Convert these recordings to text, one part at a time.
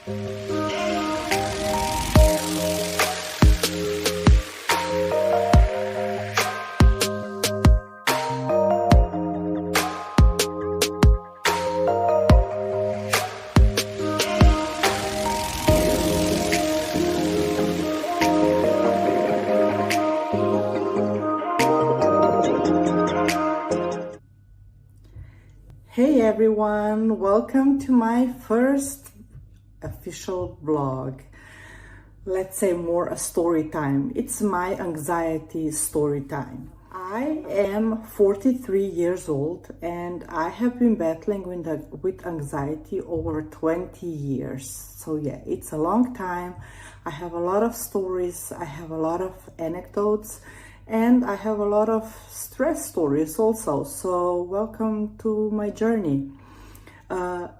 Hey everyone, welcome to my first official vlog. Let's say more a story time. It's my anxiety story time. I am 43 years old and I have been battling with anxiety over 20 years. So yeah, it's a long time. I have a lot of stories, I have a lot of anecdotes, and I have a lot of stress stories also. So welcome to my journey.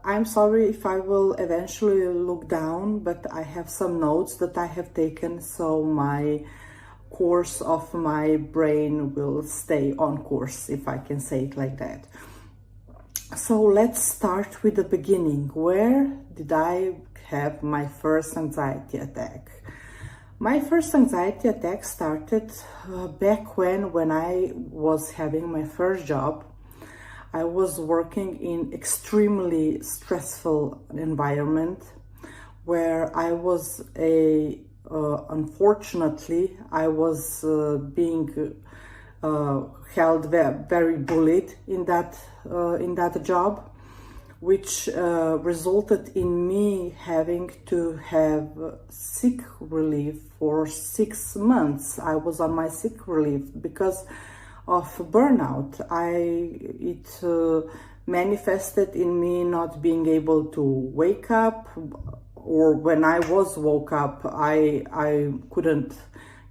I'm sorry if I will eventually look down, but I have some notes that I have taken, so my course of my brain will stay on course, if I can say it like that. So let's start with the beginning. Where did I have my first anxiety attack? My first anxiety attack started back when I was having my first job. I was working in extremely stressful environment where I was unfortunately, I was being held very bullied in that job, which resulted in me having to have sick relief for 6 months. I was on my sick relief because of burnout. It manifested in me not being able to wake up, or when I was woke up, I couldn't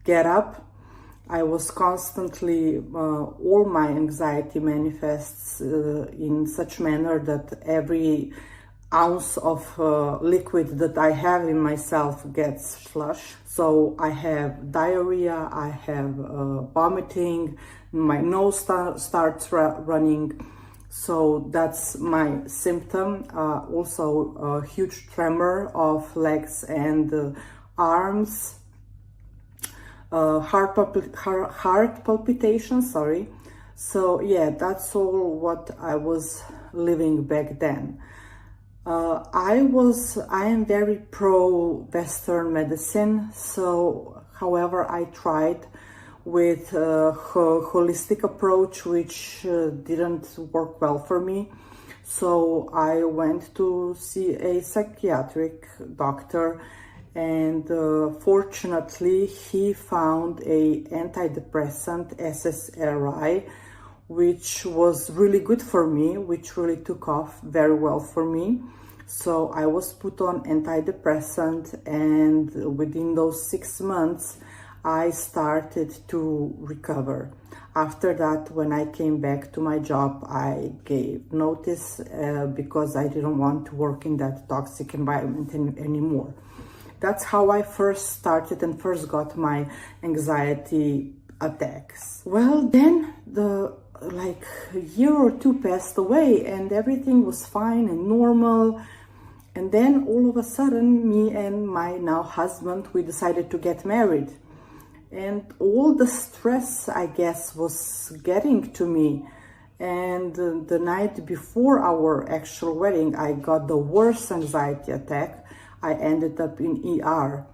get up. I was constantly, all my anxiety manifests in such manner that every ounce of liquid that I have in myself gets flushed. So I have diarrhea, I have vomiting, my nose starts running. So that's my symptom. Also a huge tremor of legs and arms. Heart palpitations, sorry. So yeah, that's all what I was living back then. I am very pro Western medicine. So, however, I tried with a holistic approach, which didn't work well for me. So I went to see a psychiatric doctor, and fortunately he found a antidepressant, SSRI, which was really good for me, which really took off very well for me. So I was put on antidepressant, and within those 6 months I started to recover. After that, when I came back to my job, I gave notice because I didn't want to work in that toxic environment anymore. That's how I first started and first got my anxiety attacks. Well, then a year or two passed away and everything was fine and normal. And then all of a sudden, me and my now husband, we decided to get married. And all the stress, I guess, was getting to me. And the night before our actual wedding, I got the worst anxiety attack. I ended up in ER,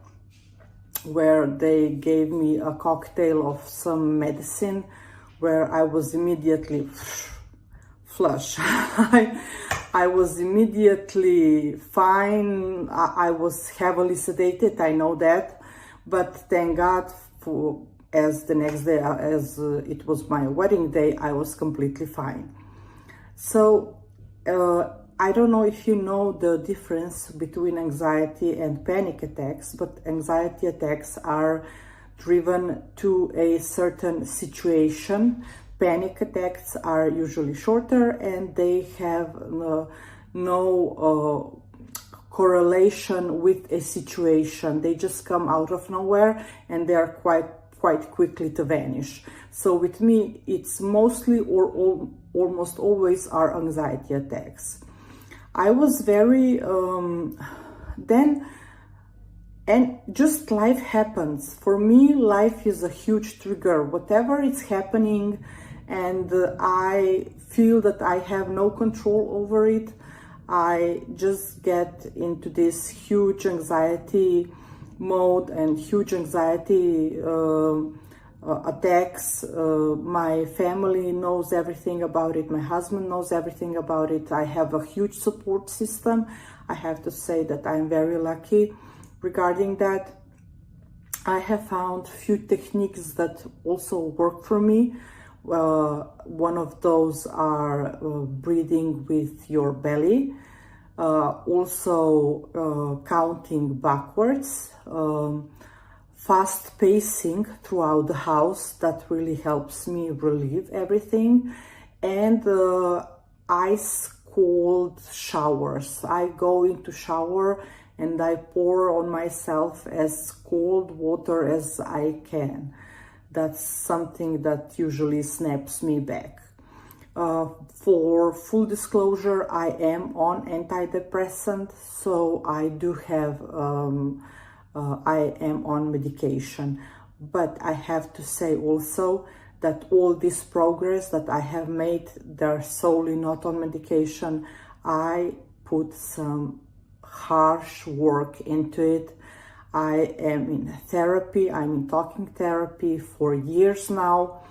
where they gave me a cocktail of some medicine, where I was immediately flush. I was immediately fine. I was heavily sedated, I know that, but thank God, as the next day, as it was my wedding day, I was completely fine. So I don't know if you know the difference between anxiety and panic attacks, but anxiety attacks are driven to a certain situation. Panic attacks are usually shorter and they have no correlation with a situation. They just come out of nowhere and they are quite quickly to vanish. So with me, it's mostly or almost always are anxiety attacks. I was very then, and just life happens. For me, life is a huge trigger. Whatever is happening, and I feel that I have no control over it, I just get into this huge anxiety mode and huge anxiety attacks. My family knows everything about it. My husband knows everything about it. I have a huge support system. I have to say that I'm very lucky regarding that. I have found few techniques that also work for me. One of those are breathing with your belly, also counting backwards, fast pacing throughout the house. That really helps me relieve everything, and ice cold showers. I go into shower and I pour on myself as cold water as I can. That's something that usually snaps me back. For full disclosure, I am on antidepressant, so I do have, I am on medication. But I have to say also that all this progress that I have made, they're solely not on medication. I put some harsh work into it. I am in therapy. I'm in talking therapy for years now.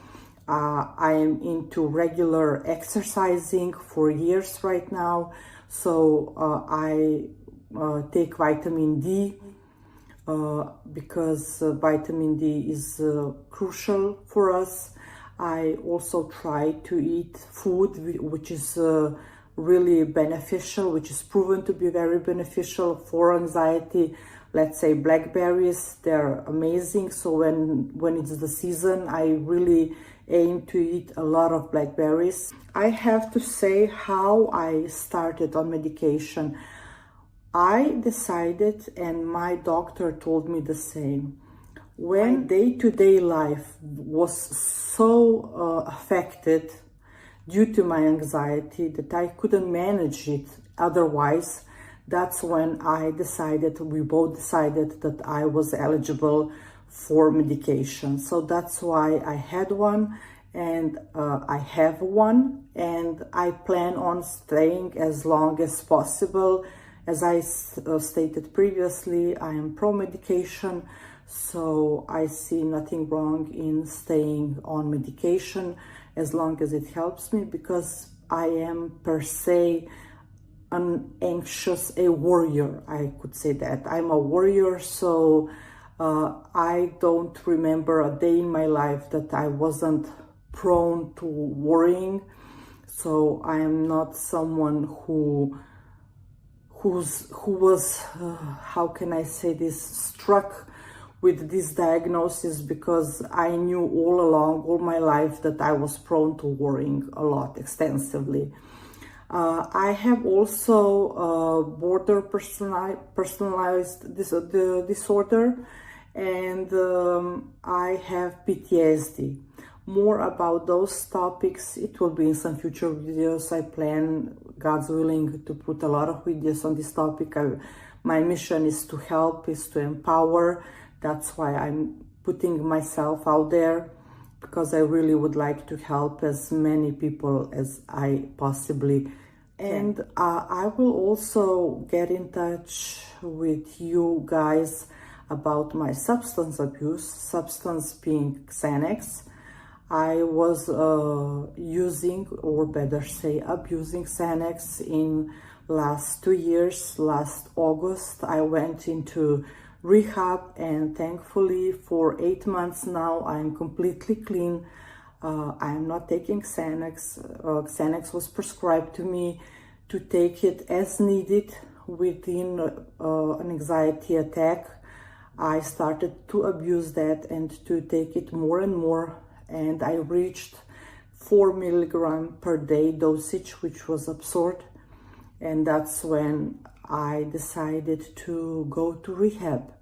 I am into regular exercising for years right now. So I take vitamin D because vitamin D is crucial for us. I also try to eat food which is really beneficial, which is proven to be very beneficial for anxiety. Let's say blackberries, they're amazing. So when it's the season, I really aim to eat a lot of blackberries. I have to say how I started on medication. I decided, and my doctor told me the same, when day-to-day life was so affected due to my anxiety that I couldn't manage it otherwise, that's when we both decided that I was eligible for medication. So that's why I had one, and I have one, and I plan on staying as long as possible. As I stated previously, I am pro-medication, so I see nothing wrong in staying on medication as long as it helps me, because I am per se a warrior. I could say that I'm a warrior, so I don't remember a day in my life that I wasn't prone to worrying. So I am not someone who was how can I say this, struck with this diagnosis, because I knew all along, all my life, that I was prone to worrying a lot, extensively. I have also border personalized disorder, and I have PTSD. More about those topics, it will be in some future videos. I plan, God's willing, to put a lot of videos on this topic. My mission is to help, is to empower. That's why I'm putting myself out there, because I really would like to help as many people as I possibly can. And I will also get in touch with you guys about my substance abuse, substance being Xanax. I was using, or better say abusing, Xanax in last 2 years. Last August I went into rehab, and thankfully for 8 months now I'm completely clean. I'm not taking Xanax. Xanax was prescribed to me to take it as needed within an anxiety attack. I started to abuse that and to take it more and more, and I reached 4 milligram per day dosage, which was absurd. And that's when I decided to go to rehab.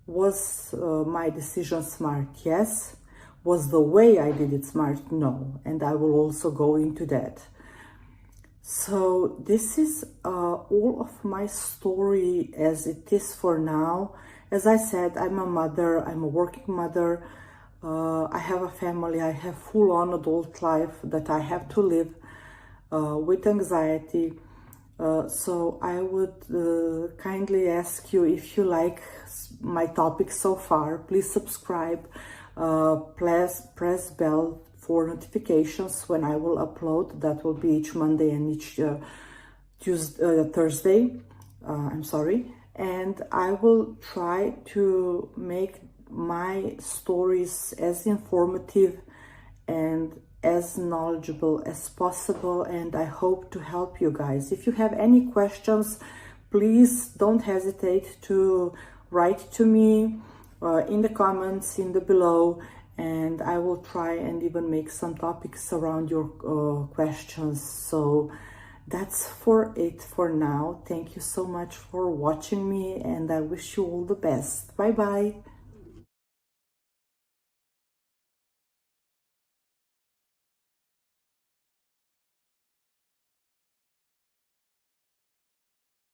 Was my decision smart? Yes. Was the way I did it smart? No. And I will also go into that. So this is all of my story as it is for now. As I said, I'm a mother, I'm a working mother. I have a family, I have full-on adult life that I have to live with anxiety. So I would kindly ask you, if you like my topic so far, please subscribe, press bell for notifications when I will upload. That will be each Monday and each Thursday. I'm sorry. And I will try to make my stories as informative and as knowledgeable as possible, and I hope to help you guys. If you have any questions, please don't hesitate to write to me in the comments in the below, and I will try and even make some topics around your questions. So that's for it for now. Thank you so much for watching me, and I wish you all the best. Bye bye.